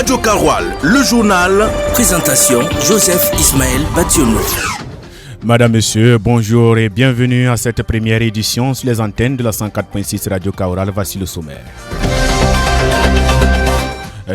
Radio Karoual, le journal. Présentation Joseph Ismaël Bationo. Madame, Monsieur, bonjour et bienvenue à cette première édition sur les antennes de la 104.6 Radio Karoual. Voici le sommaire.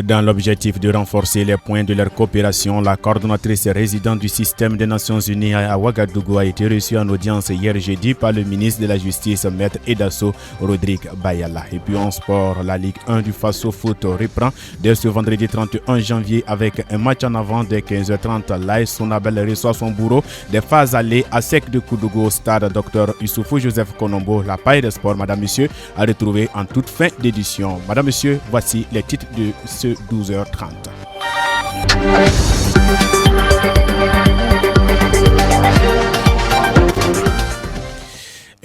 Dans l'objectif de renforcer les points de leur coopération, la coordonnatrice résidente du système des Nations Unies à Ouagadougou a été reçue en audience hier jeudi par le ministre de la Justice, Maître Edasso Rodrigue Bayala. Et puis en sport, la Ligue 1 du Faso Foot reprend dès ce vendredi 31 janvier avec un match en avant dès 15h30. L'AS Sonabel reçoit son bourreau des phases allées à Sec de Koudougou au stade Dr Issoufou Joseph Konombo. La paille de sport, Madame, Monsieur, à retrouver en toute fin d'édition. Madame, Monsieur, voici les titres de ce 12h30.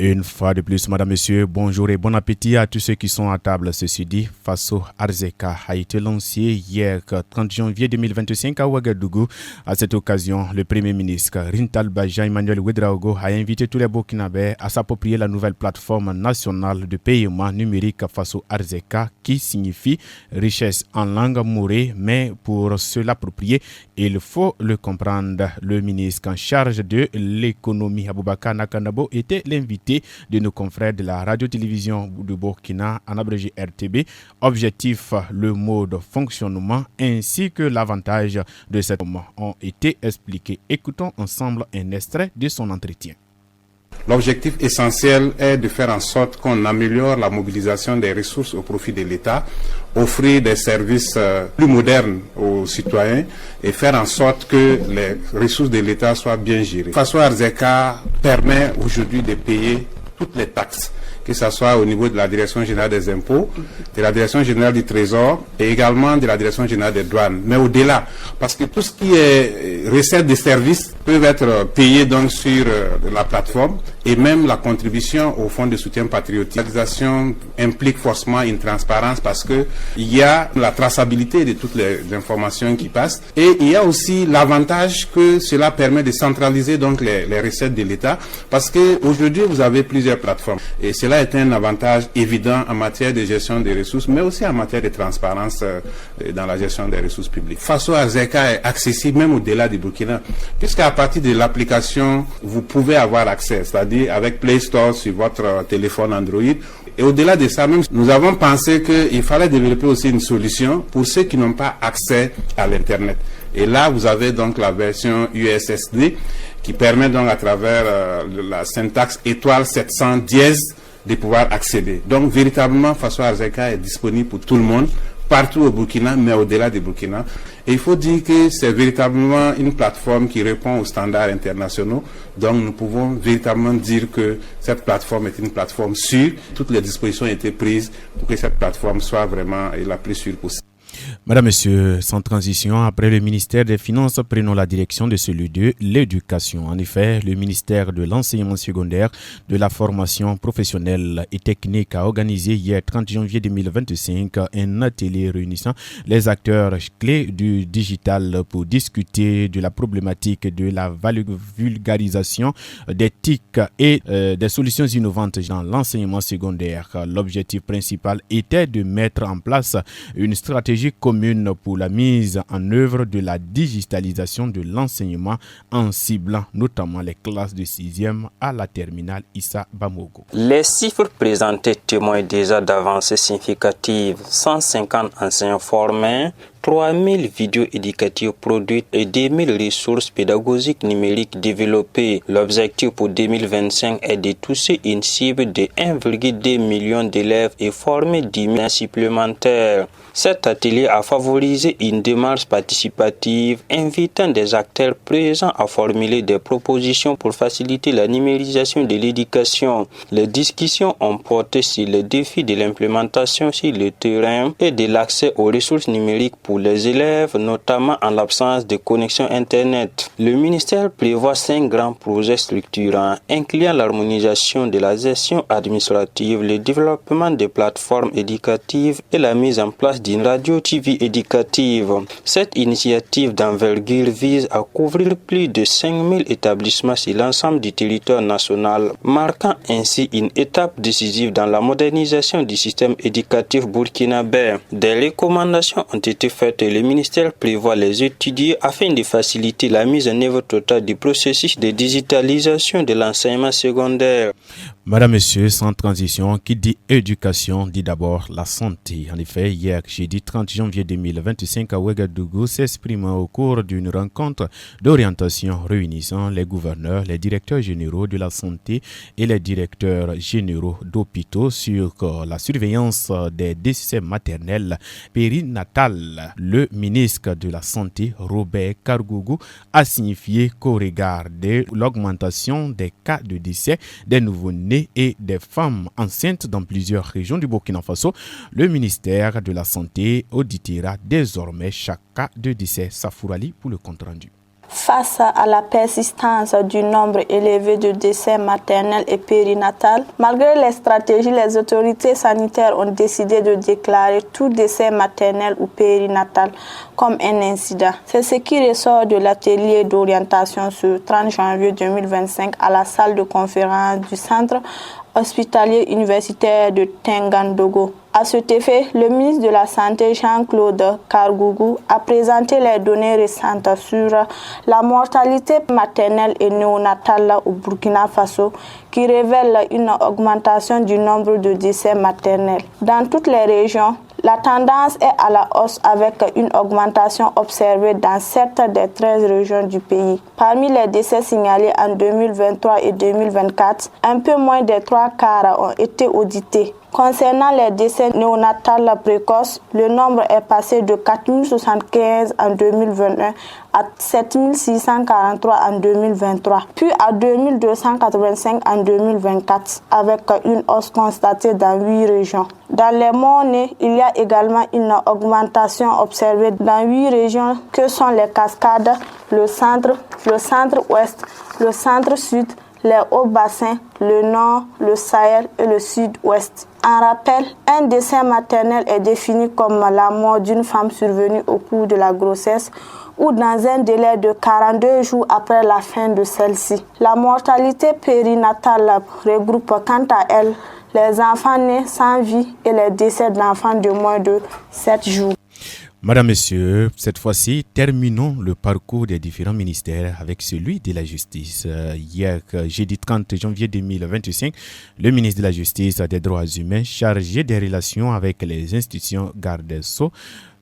Une fois de plus, Madame, Monsieur, bonjour et bon appétit à tous ceux qui sont à table. Ceci dit, Faso Arzeka a été lancé hier 30 janvier 2025 à Ouagadougou. À cette occasion, le Premier ministre Rintal Baja Emmanuel Ouedraogo a invité tous les Burkinabés à s'approprier la nouvelle plateforme nationale de paiement numérique Faso Arzeka qui signifie richesse en langue mourée, mais pour se l'approprier, il faut le comprendre. Le ministre en charge de l'économie, Aboubakar Nakanabo, était l'invité de nos confrères de la radio-télévision du Burkina, en abrégé RTB. Objectif, le mode fonctionnement ainsi que l'avantage de cette moment ont été expliqués. Écoutons ensemble un extrait de son entretien. L'objectif essentiel est de faire en sorte qu'on améliore la mobilisation des ressources au profit de l'État, offrir des services plus modernes aux citoyens et faire en sorte que les ressources de l'État soient bien gérées. Faso Arzeka permet aujourd'hui de payer toutes les taxes, que ce soit au niveau de la Direction générale des impôts, de la Direction générale du Trésor et également de la Direction générale des douanes. Mais au-delà, parce que tout ce qui est recettes de services peuvent être payés donc sur la plateforme et même la contribution au fonds de soutien patriotique. La réalisation implique forcément une transparence parce que il y a la traçabilité de toutes les informations qui passent et il y a aussi l'avantage que cela permet de centraliser donc les recettes de l'État parce que aujourd'hui vous avez plusieurs plateformes et cela est un avantage évident en matière de gestion des ressources mais aussi en matière de transparence dans la gestion des ressources publiques. Faso Arzeka est accessible même au-delà du Burkina puisqu'à partir de l'application vous pouvez avoir accès, c'est-à-dire avec Play Store sur votre téléphone Android. Et au-delà de ça, même, nous avons pensé qu'il fallait développer aussi une solution pour ceux qui n'ont pas accès à l'Internet. Et là, vous avez donc la version USSD qui permet donc à travers la syntaxe étoile 700 dièse de pouvoir accéder. Donc, véritablement, Faso Arzeka est disponible pour tout le monde, partout au Burkina, mais au-delà du Burkina. Et il faut dire que c'est véritablement une plateforme qui répond aux standards internationaux. Donc nous pouvons véritablement dire que cette plateforme est une plateforme sûre. Toutes les dispositions ont été prises pour que cette plateforme soit vraiment la plus sûre possible. Madame, Monsieur, sans transition, après le ministère des Finances, prenons la direction de celui de l'éducation. En effet, le ministère de l'enseignement secondaire, de la formation professionnelle et technique a organisé hier 30 janvier 2025 un atelier réunissant les acteurs clés du digital pour discuter de la problématique de la vulgarisation des TIC et des solutions innovantes dans l'enseignement secondaire. L'objectif principal était de mettre en place une stratégie commune pour la mise en œuvre de la digitalisation de l'enseignement en ciblant notamment les classes de 6e à la terminale Issa Bamogo. Les chiffres présentés témoignent déjà d'avancées significatives. 150 enseignants formés, 3000 vidéos éducatives produites et 2000 ressources pédagogiques numériques développées. L'objectif pour 2025 est de toucher une cible de 1,2 million d'élèves et former 10 000 supplémentaires. Cet atelier a favorisé une démarche participative invitant des acteurs présents à formuler des propositions pour faciliter la numérisation de l'éducation. Les discussions ont porté sur les défis de l'implémentation sur le terrain et de l'accès aux ressources numériques pour les élèves, notamment en l'absence de connexion Internet. Le ministère prévoit 5 grands projets structurants, incluant l'harmonisation de la gestion administrative, le développement des plateformes éducatives et la mise en place d'une radio-TV éducative. Cette initiative d'envergure vise à couvrir plus de 5000 établissements sur l'ensemble du territoire national, marquant ainsi une étape décisive dans la modernisation du système éducatif burkinabé. Des recommandations ont été faites faites, le ministère prévoit les étudier afin de faciliter la mise en œuvre totale du processus de digitalisation de l'enseignement secondaire. Madame, Monsieur, sans transition, qui dit éducation dit d'abord la santé. En effet, hier, jeudi 30 janvier 2025, à Ouagadougou s'exprime au cours d'une rencontre d'orientation réunissant les gouverneurs, les directeurs généraux de la santé et les directeurs généraux d'hôpitaux sur la surveillance des décès maternels périnatales. Le ministre de la Santé, Robert Kargougou, a signifié qu'au regard de l'augmentation des cas de décès des nouveau-nés et des femmes enceintes dans plusieurs régions du Burkina Faso, le ministère de la Santé auditera désormais chaque cas de décès. Safourali pour le compte-rendu. Face à la persistance du nombre élevé de décès maternels et périnatals, malgré les stratégies, les autorités sanitaires ont décidé de déclarer tout décès maternel ou périnatal comme un incident. C'est ce qui ressort de l'atelier d'orientation ce 30 janvier 2025 à la salle de conférence du centre hospitalier universitaire de Tengandogo. À cet effet, le ministre de la Santé Jean-Claude Kargougou a présenté les données récentes sur la mortalité maternelle et néonatale au Burkina Faso qui révèlent une augmentation du nombre de décès maternels. Dans toutes les régions, la tendance est à la hausse avec une augmentation observée dans 7 des 13 régions du pays. Parmi les décès signalés en 2023 et 2024, un peu moins de 3 quarts ont été audités. Concernant les décès néonatals précoces, le nombre est passé de 4075 en 2021 à 7643 en 2023, puis à 2285 en 2024, avec une hausse constatée dans 8 régions. Dans les morts-nés, il y a également une augmentation observée dans 8 régions que sont les Cascades, le centre-ouest, le centre-sud, les hauts bassins, le nord, le Sahel et le sud-ouest. En rappel, un décès maternel est défini comme la mort d'une femme survenue au cours de la grossesse ou dans un délai de 42 jours après la fin de celle-ci. La mortalité périnatale regroupe quant à elle les enfants nés sans vie et les décès d'enfants de moins de 7 jours. Madame, Messieurs, cette fois-ci, terminons le parcours des différents ministères avec celui de la Justice. Hier, jeudi 30 janvier 2025, le ministre de la Justice et des Droits humains chargé des relations avec les institutions garde des Sceaux,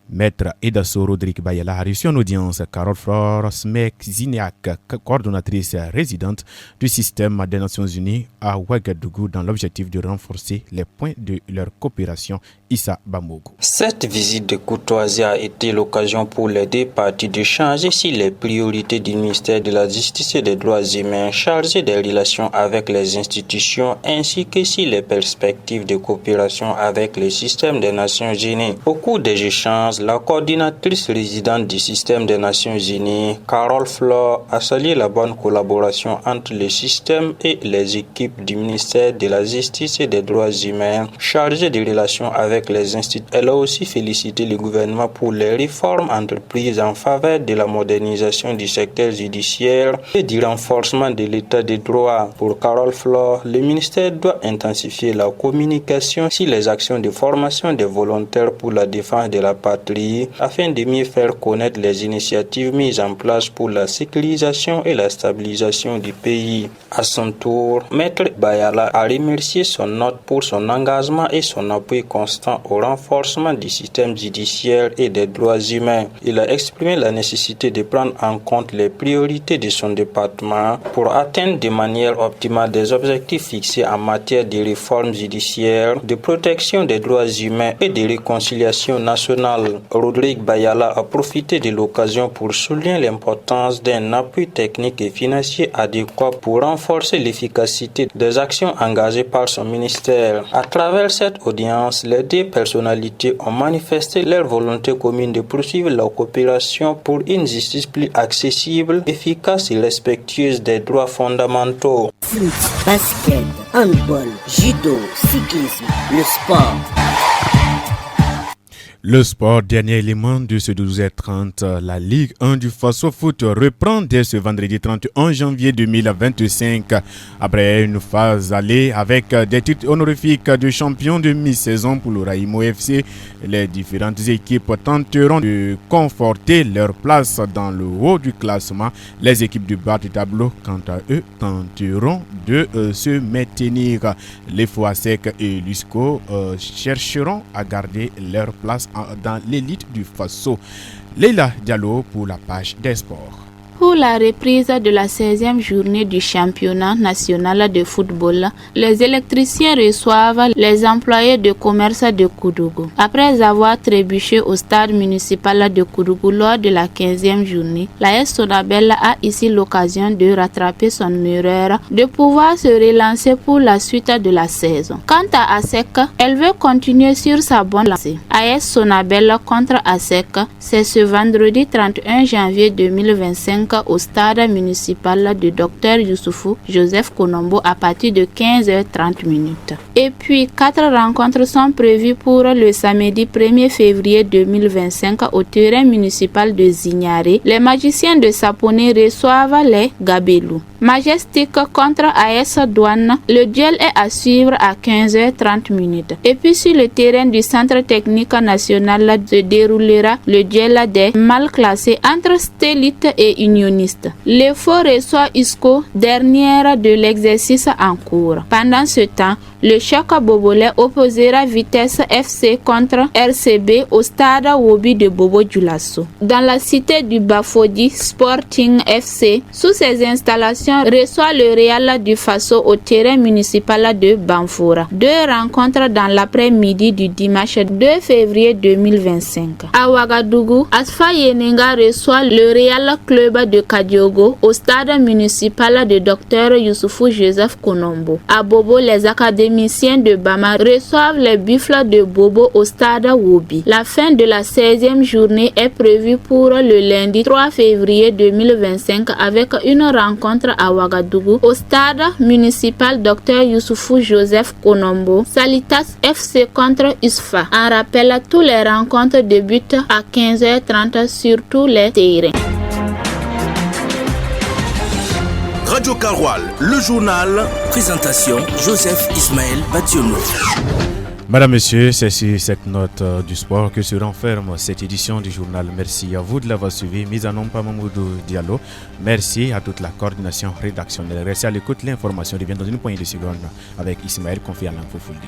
Maître Edasso Rodrigue Bayala, a reçu en audience Carole Flore Smek-Ziniak, coordonnatrice résidente du système des Nations Unies à Ouagadougou, dans l'objectif de renforcer les points de leur coopération. Issa Bamogo. Cette visite de courtoisie a été l'occasion pour les deux parties d'échanger sur les priorités du ministère de la Justice et des Droits humains chargé des relations avec les institutions ainsi que sur les perspectives de coopération avec le système des Nations Unies. Au cours des échanges, la coordinatrice résidente du système des Nations Unies, Carole Flore, a salué la bonne collaboration entre le système et les équipes du ministère de la Justice et des Droits humains chargé des relations avec les instituts. Elle a aussi félicité le gouvernement pour les réformes entreprises en faveur de la modernisation du secteur judiciaire et du renforcement de l'état de droit. Pour Carole Flore, le ministère doit intensifier la communication sur les actions de formation des volontaires pour la défense de la patrie afin de mieux faire connaître les initiatives mises en place pour la sécurisation et la stabilisation du pays. À son tour, Maître Bayala a remercié son hôte pour son engagement et son appui constant au renforcement du système judiciaire et des droits humains. Il a exprimé la nécessité de prendre en compte les priorités de son département pour atteindre de manière optimale des objectifs fixés en matière de réforme judiciaire, de protection des droits humains et de réconciliation nationale. Rodrigue Bayala a profité de l'occasion pour souligner l'importance d'un appui technique et financier adéquat pour renforcer l'efficacité des actions engagées par son ministère. À travers cette audience, les deux personnalités ont manifesté leur volonté commune de poursuivre la coopération pour une justice plus accessible, efficace et respectueuse des droits fondamentaux. Foot, basket, handball, judo, cyclisme, le sport. Le sport, dernier élément de ce 12h30, la Ligue 1 du Faso Foot reprend dès ce vendredi 31 janvier 2025. Après une phase allée avec des titres honorifiques de champion de mi-saison pour le Raïmo FC, les différentes équipes tenteront de conforter leur place dans le haut du classement. Les équipes du bas du tableau, quant à eux, tenteront de se maintenir. Les Foasek et l'USCO chercheront à garder leur place dans l'élite du Faso. Leila Diallo pour la page des sports. Pour la reprise de la 16e journée du championnat national de football, les électriciens reçoivent les employés de commerce de Koudougou. Après avoir trébuché au stade municipal de Koudougou lors de la 15e journée, l'AS Sonabel a ici l'occasion de rattraper son erreur, de pouvoir se relancer pour la suite de la saison. Quant à ASEC, elle veut continuer sur sa bonne lancée. AS Sonabel contre ASEC, c'est ce vendredi 31 janvier 2025 au stade municipal de Dr Youssoufou Joseph Konombo à partir de 15h30. Et puis, 4 rencontres sont prévues pour le samedi 1er février 2025 au terrain municipal de Zignaré. Les magiciens de Saponé reçoivent les Gabelou. Majestic contre AS Douane, le duel est à suivre à 15h30. Et puis sur le terrain du centre technique national se déroulera le duel des mal classés entre Stélite et Unioniste. Le Faux reçoit Isco, dernière de l'exercice en cours. Pendant ce temps, le choc bobolais opposera Vitesse FC contre RCB au stade Wobi de Bobo Dioulasso. Dans la cité du Bafodi, Sporting FC, sous ses installations, reçoit le Real du Faso au terrain municipal de Banfoura. 2 rencontres dans l'après-midi du dimanche 2 février 2025. À Ouagadougou, Asfa Yenenga reçoit le Real Club de Kadiogo au stade municipal de Dr Youssoufou Joseph Konombo. À Bobo, les académiciens de Bama reçoivent les buffles de Bobo au stade Wobi. La fin de la 16e journée est prévue pour le lundi 3 février 2025 avec une rencontre à Ouagadougou au stade municipal Dr Youssoufou Joseph Konombo. Salitas FC contre USFA. En rappel, tous les rencontres débutent à 15h30 sur tous les terrains. Radio Karoual, le journal. Présentation Joseph Ismaël Bationo. Madame, Monsieur, c'est sur cette note du sport que se renferme cette édition du journal. Merci à vous de l'avoir suivi. Mise en ombre par Mamoudou Diallo. Merci à toute la coordination rédactionnelle. Restez à l'écoute. L'information revient dans une poignée de secondes avec Ismaël confié à l'Info Fuldi.